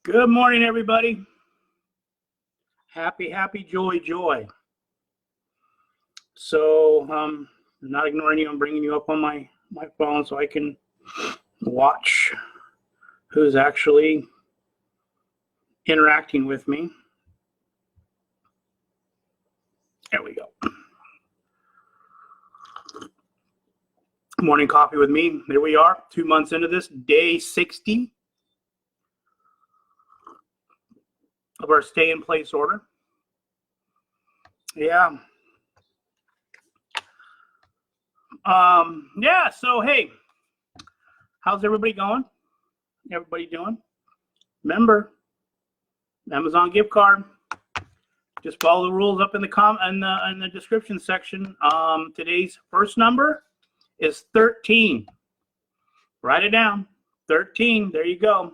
Good morning, everybody. Happy, joy. So, I'm not ignoring you. I'm bringing you up on my phone so I can watch who's actually interacting with me. There we go. Morning coffee with me. There we are, 2 months into this, day 60 of our stay in place order. Yeah. So hey, how's everybody going? Everybody doing? Remember, Amazon gift card. Just follow the rules up in the description section. Today's first number is 13. Write it down. 13. There you go.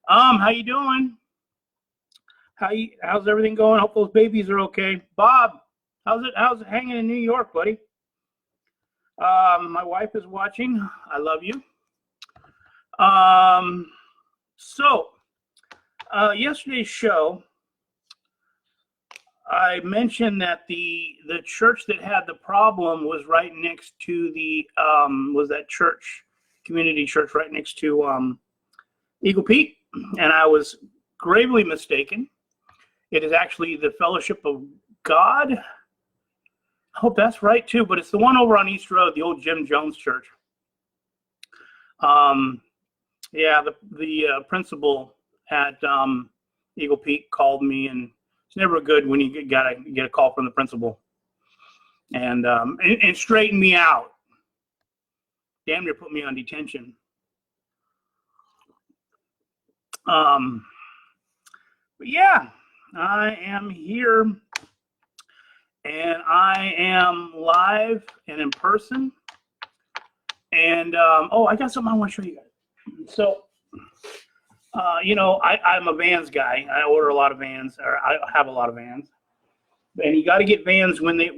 How you doing? How's everything going? Hope those babies are okay. Bob, how's it hanging in New York, buddy? My wife is watching. I love you. Yesterday's show, I mentioned that the church that had the problem was right next to the community church right next to Eagle Peak, and I was gravely mistaken. It is actually the Fellowship of God. I hope that's right too, but it's the one over on East Road, the old Jim Jones Church. The principal at Eagle Peak called me, and it's never good when you get a call from the principal and straighten me out. Damn near put me on detention. But yeah, I am here, and I am live and in person. And I got something I want to show you guys. So, I'm a Vans guy. I order a lot of Vans, or I have a lot of Vans. And you got to get Vans when they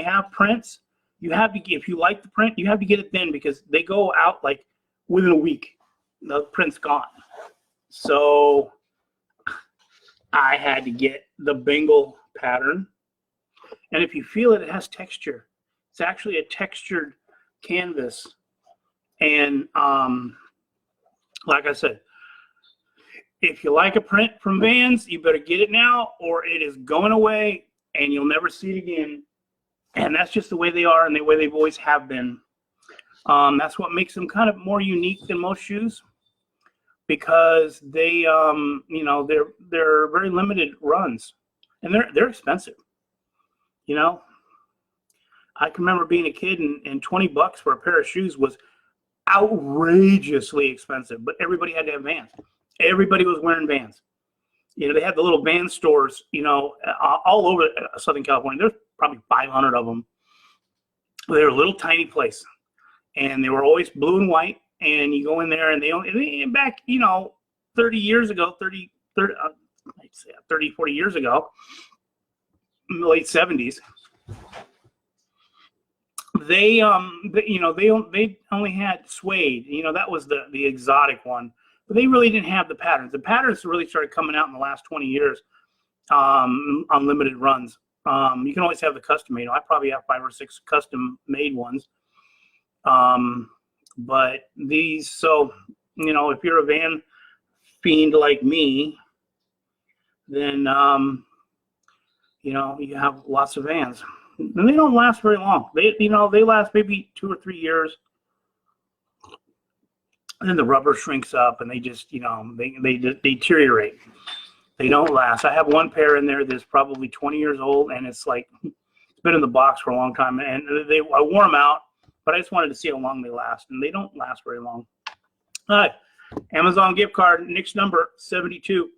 have prints. You have to get, if you like the print, you have to get it then, because they go out like within a week. The print's gone. So I had to get the Bengal pattern. And if you feel it, it has texture. It's actually a textured canvas. And like I said, if you like a print from Vans, you better get it now, or it is going away and you'll never see it again. And that's just the way they are and the way they've always have been. That's what makes them kind of more unique than most shoes, because they, they're very limited runs, and they're expensive. I can remember being a kid and $20 for a pair of shoes was outrageously expensive, but everybody had to have Vans. Everybody was wearing Vans. They had the little Vans stores, all over Southern California. There's probably 500 of them. They were a little tiny place, and they were always blue and white. And you go in there, and they back, 30 years ago, 40 years ago, in the late 70s, they only had suede. That was the exotic one, but they really didn't have the patterns. The patterns really started coming out in the last 20 years on limited runs. You can always have the custom made. I probably have 5 or 6 custom made ones. But these, if you're a Van fiend like me, then you have lots of Vans. And they don't last very long. They last maybe 2 or 3 years. And then the rubber shrinks up, and they just, they deteriorate. They don't last. I have one pair in there that's probably 20 years old, and it's been in the box for a long time. And I wore them out, but I just wanted to see how long they last, and they don't last very long. All right, Amazon gift card, next number 72.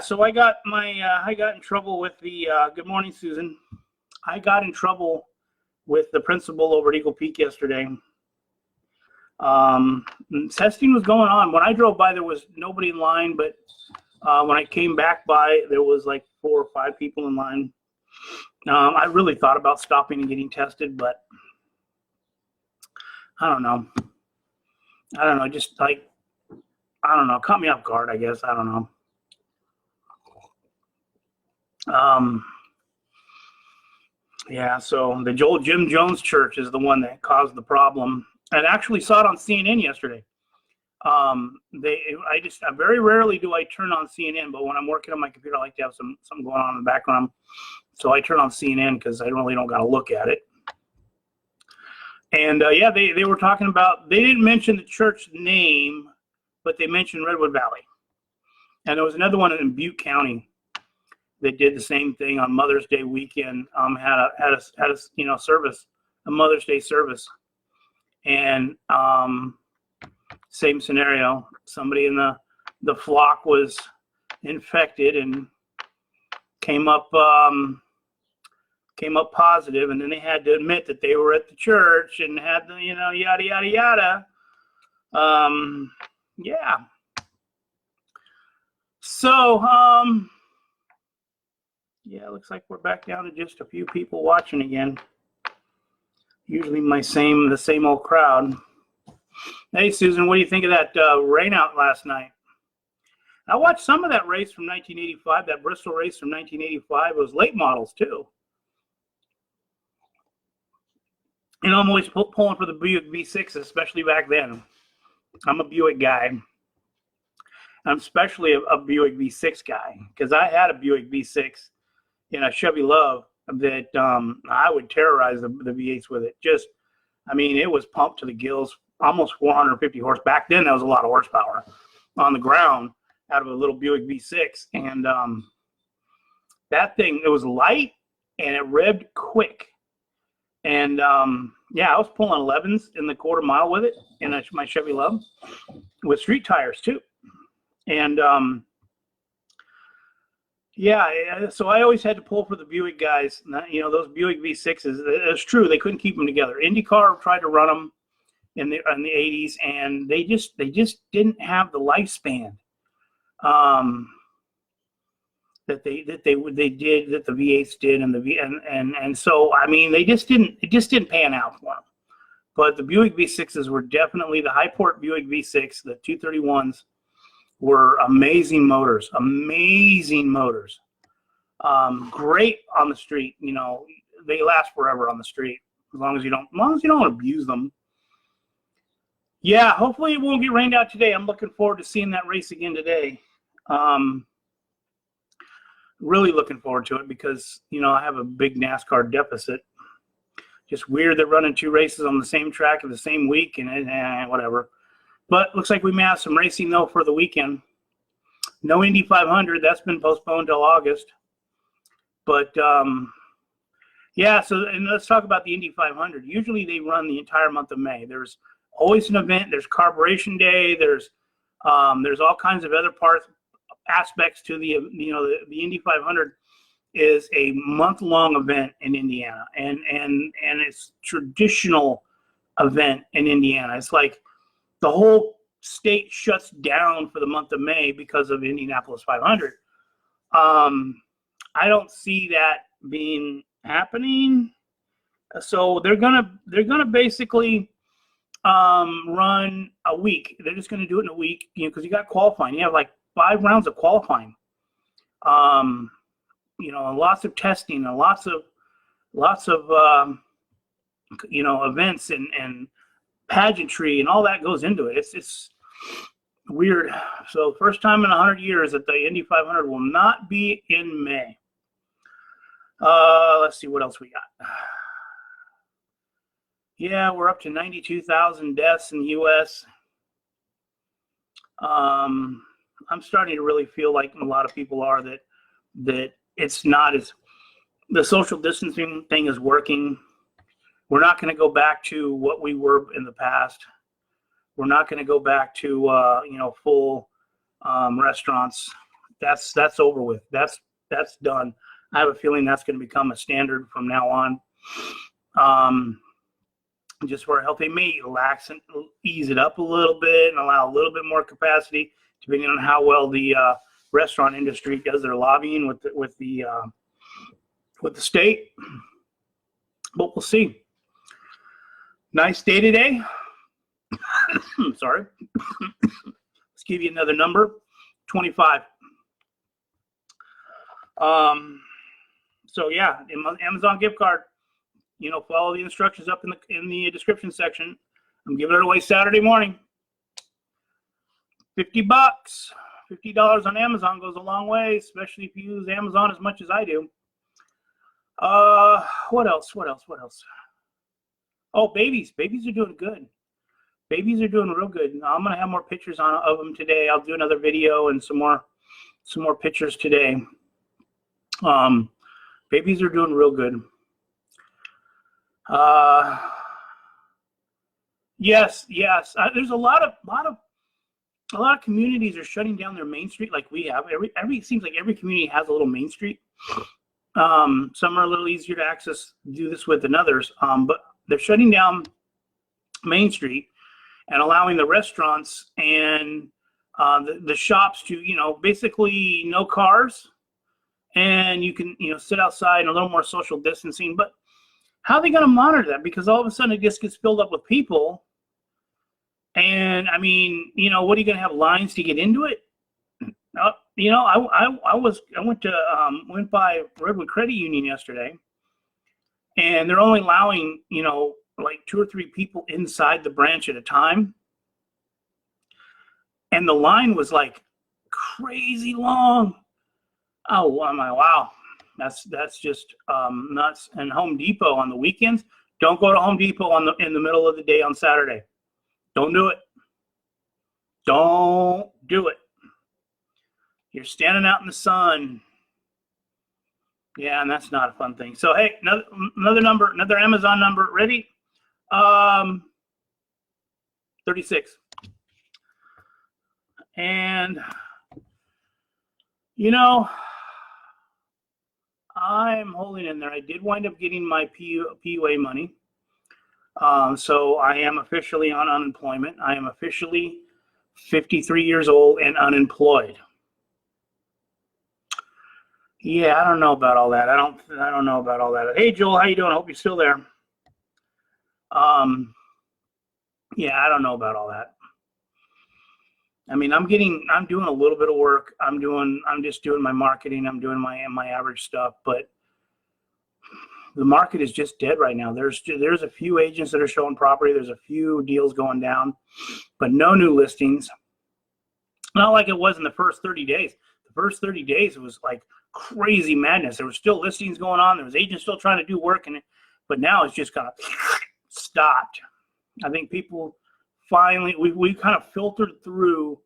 So I got in trouble with the, good morning, Susan. I got in trouble with the principal over at Eagle Peak yesterday. Testing was going on. When I drove by, there was nobody in line, but when I came back by, there was like 4 or 5 people in line. I really thought about stopping and getting tested, but I don't know. I don't know, just like, I don't know, caught me off guard, I guess. I don't know. Yeah, so the old Jim Jones Church is the one that caused the problem. I actually saw it on CNN yesterday. I very rarely do I turn on CNN, but when I'm working on my computer, I like to have something going on in the background. So I turn on CNN because I really don't got to look at it. And yeah, they were talking about, they didn't mention the church name, but they mentioned Redwood Valley. And there was another one in Butte County that did the same thing on Mother's Day weekend. Had a service, a Mother's Day service, and same scenario. Somebody in the flock was infected and came up positive, and then they had to admit that they were at the church and had the yada yada yada. Yeah. So yeah, it looks like we're back down to just a few people watching again. Usually the same old crowd. Hey, Susan, what do you think of that rain out last night? I watched some of that race from 1985, that Bristol race from 1985. It was late models, too. You know, I'm always pulling for the Buick V6, especially back then. I'm a Buick guy. I'm especially a Buick V6 guy because I had a Buick V6 in a Chevy Love that I would terrorize the V8s with it. Just, I mean, it was pumped to the gills, almost 450 horse. Back then, that was a lot of horsepower on the ground out of a little Buick V6. And that thing, it was light and it revved quick. And yeah, I was pulling 11s in the quarter mile with it in my Chevy Love with street tires too. And yeah, so I always had to pull for the Buick guys. You know, those Buick V6s, it's true, they couldn't keep them together. IndyCar tried to run them in the 80s, and they just didn't have the lifespan that the V8s did, and so I mean it just didn't pan out for them. But the Buick V6s were definitely the Highport Buick V6, the 231s. Were amazing motors, great on the street. You know, they last forever on the street as long as you don't abuse them. Yeah, hopefully it won't get rained out today. I'm looking forward to seeing that race again today. Really looking forward to it because I have a big NASCAR deficit. Just weird they're running two races on the same track in the same week and whatever. But looks like we may have some racing, though, for the weekend. No Indy 500. That's been postponed till August. But, yeah, and let's talk about the Indy 500. Usually they run the entire month of May. There's always an event. There's Carburation Day. There's all kinds of other aspects to the Indy 500 is a month-long event in Indiana. And it's traditional event in Indiana. It's like the whole state shuts down for the month of May because of Indianapolis 500. I don't see that being happening. So they're gonna basically run a week. They're just gonna do it in a week, because you got qualifying. You have like 5 rounds of qualifying. And lots of testing and lots of events and pageantry and all that goes into it. It's weird. So first time in 100 years that the Indy 500 will not be in May. Let's see what else we got. Yeah, we're up to 92,000 deaths in the U.S. I'm starting to really feel like a lot of people are that it's not as the social distancing thing is working. We're not going to go back to what we were in the past. We're not going to go back to full restaurants. That's over with. That's done. I have a feeling that's going to become a standard from now on. Just for a healthy may relax and ease it up a little bit and allow a little bit more capacity, depending on how well the restaurant industry does their lobbying with the state. But we'll see. Nice day today. Sorry. Let's give you another number, 25. So yeah, Amazon gift card. You know, follow the instructions up in the description section. I'm giving it away Saturday morning. $50. $50 on Amazon goes a long way, especially if you use Amazon as much as I do. What else? Oh, babies. Babies are doing good. Babies are doing real good. I'm gonna have more pictures of them today. I'll do another video and some more pictures today. Babies are doing real good. Yes. There's a lot of communities are shutting down their main street like we have. It seems like every community has a little main street. Some are a little easier to access, do this with than others. But they're shutting down Main Street and allowing the restaurants and the shops to, you know, basically no cars, and you can, you know, sit outside and a little more social distancing. But how are they going to monitor that? Because all of a sudden it just gets filled up with people. And I mean, you know, what are you going to have lines to get into it? You know, I went by Redwood Credit Union yesterday, and they're only allowing, you know, like 2 or 3 people inside the branch at a time. And the line was like crazy long. Oh, I'm like, wow, that's just nuts. And Home Depot on the weekends, don't go to Home Depot in the middle of the day on Saturday. Don't do it. Don't do it. You're standing out in the sun. Yeah, and that's not a fun thing. So, hey, another number, another Amazon number. Ready? 36. And, you know, I'm holding in there. I did wind up getting my PUA money. So I am officially on unemployment. I am officially 53 years old and unemployed. Yeah, I don't know about all that. I don't know about all that. Hey, Joel, how you doing? I hope you're still there. Yeah, I don't know about all that. I mean, I'm doing a little bit of work. I'm just doing my marketing. I'm doing my average stuff, but the market is just dead right now. There's a few agents that are showing property. There's a few deals going down, but no new listings. Not like it was in the first 30 days. The first 30 days, it was like crazy madness. There were still listings going on. There was agents still trying to do work, but now it's just kind of stopped. I think people finally, we kind of filtered through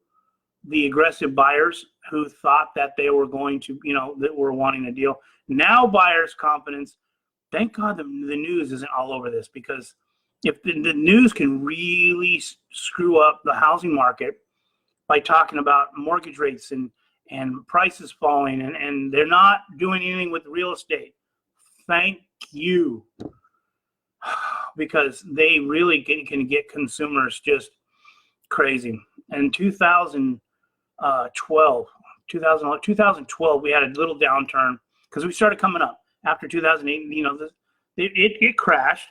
the aggressive buyers who thought that they were going to, you know, that were wanting a deal. Now buyers' confidence, thank God the news isn't all over this, because if the news can really screw up the housing market by talking about mortgage rates and prices falling, and they're not doing anything with real estate. Thank you. Because they really can get consumers just crazy. In 2012, we had a little downturn because we started coming up. After 2008, you know, it crashed.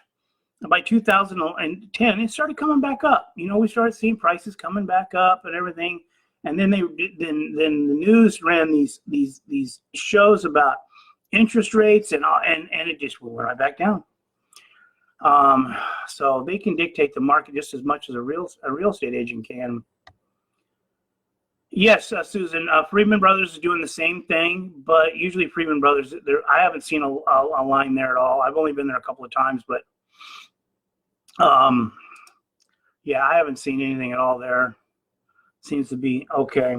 And by 2010, it started coming back up. You know, we started seeing prices coming back up and everything. And then then the news ran these shows about interest rates and it just went right back down. So they can dictate the market just as much as a real estate agent can. Yes, Susan, Friedman Brothers is doing the same thing, but usually Friedman Brothers, I haven't seen a line there at all. I've only been there a couple of times, but yeah, I haven't seen anything at all there. Seems to be okay.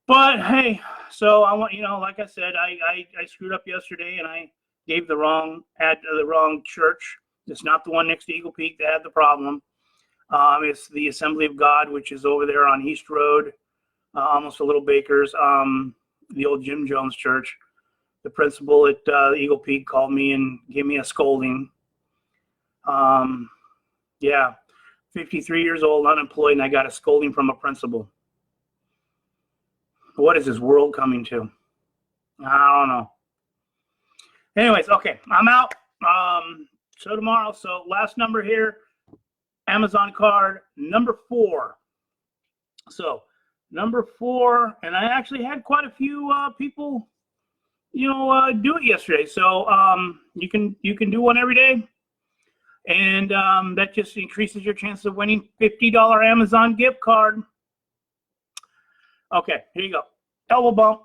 But hey, so I want, you know, like I said, I screwed up yesterday and I gave the wrong ad to the wrong church. It's not the one next to Eagle Peak that had the problem. It's the Assembly of God, which is over there on East Road, almost a Little Bakers, the old Jim Jones church. The principal at Eagle Peak called me and gave me a scolding. Yeah, 53 years old, unemployed, and I got a scolding from a principal. What is this world coming to? I don't know. Anyways, okay, I'm out. So tomorrow, so last number here, Amazon card, number 4. So number 4, and I actually had quite a few people, do it yesterday. So you can do one every day, and that just increases your chance of winning $50 Amazon gift card. Okay, here you go. Elbow bump.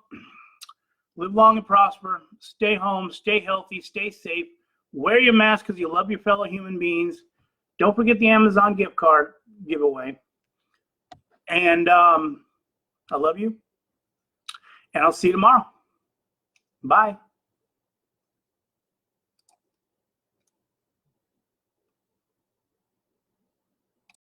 Live long and prosper. Stay home. Stay healthy. Stay safe. Wear your mask because you love your fellow human beings. Don't forget the Amazon gift card giveaway. And I love you. And I'll see you tomorrow. Bye.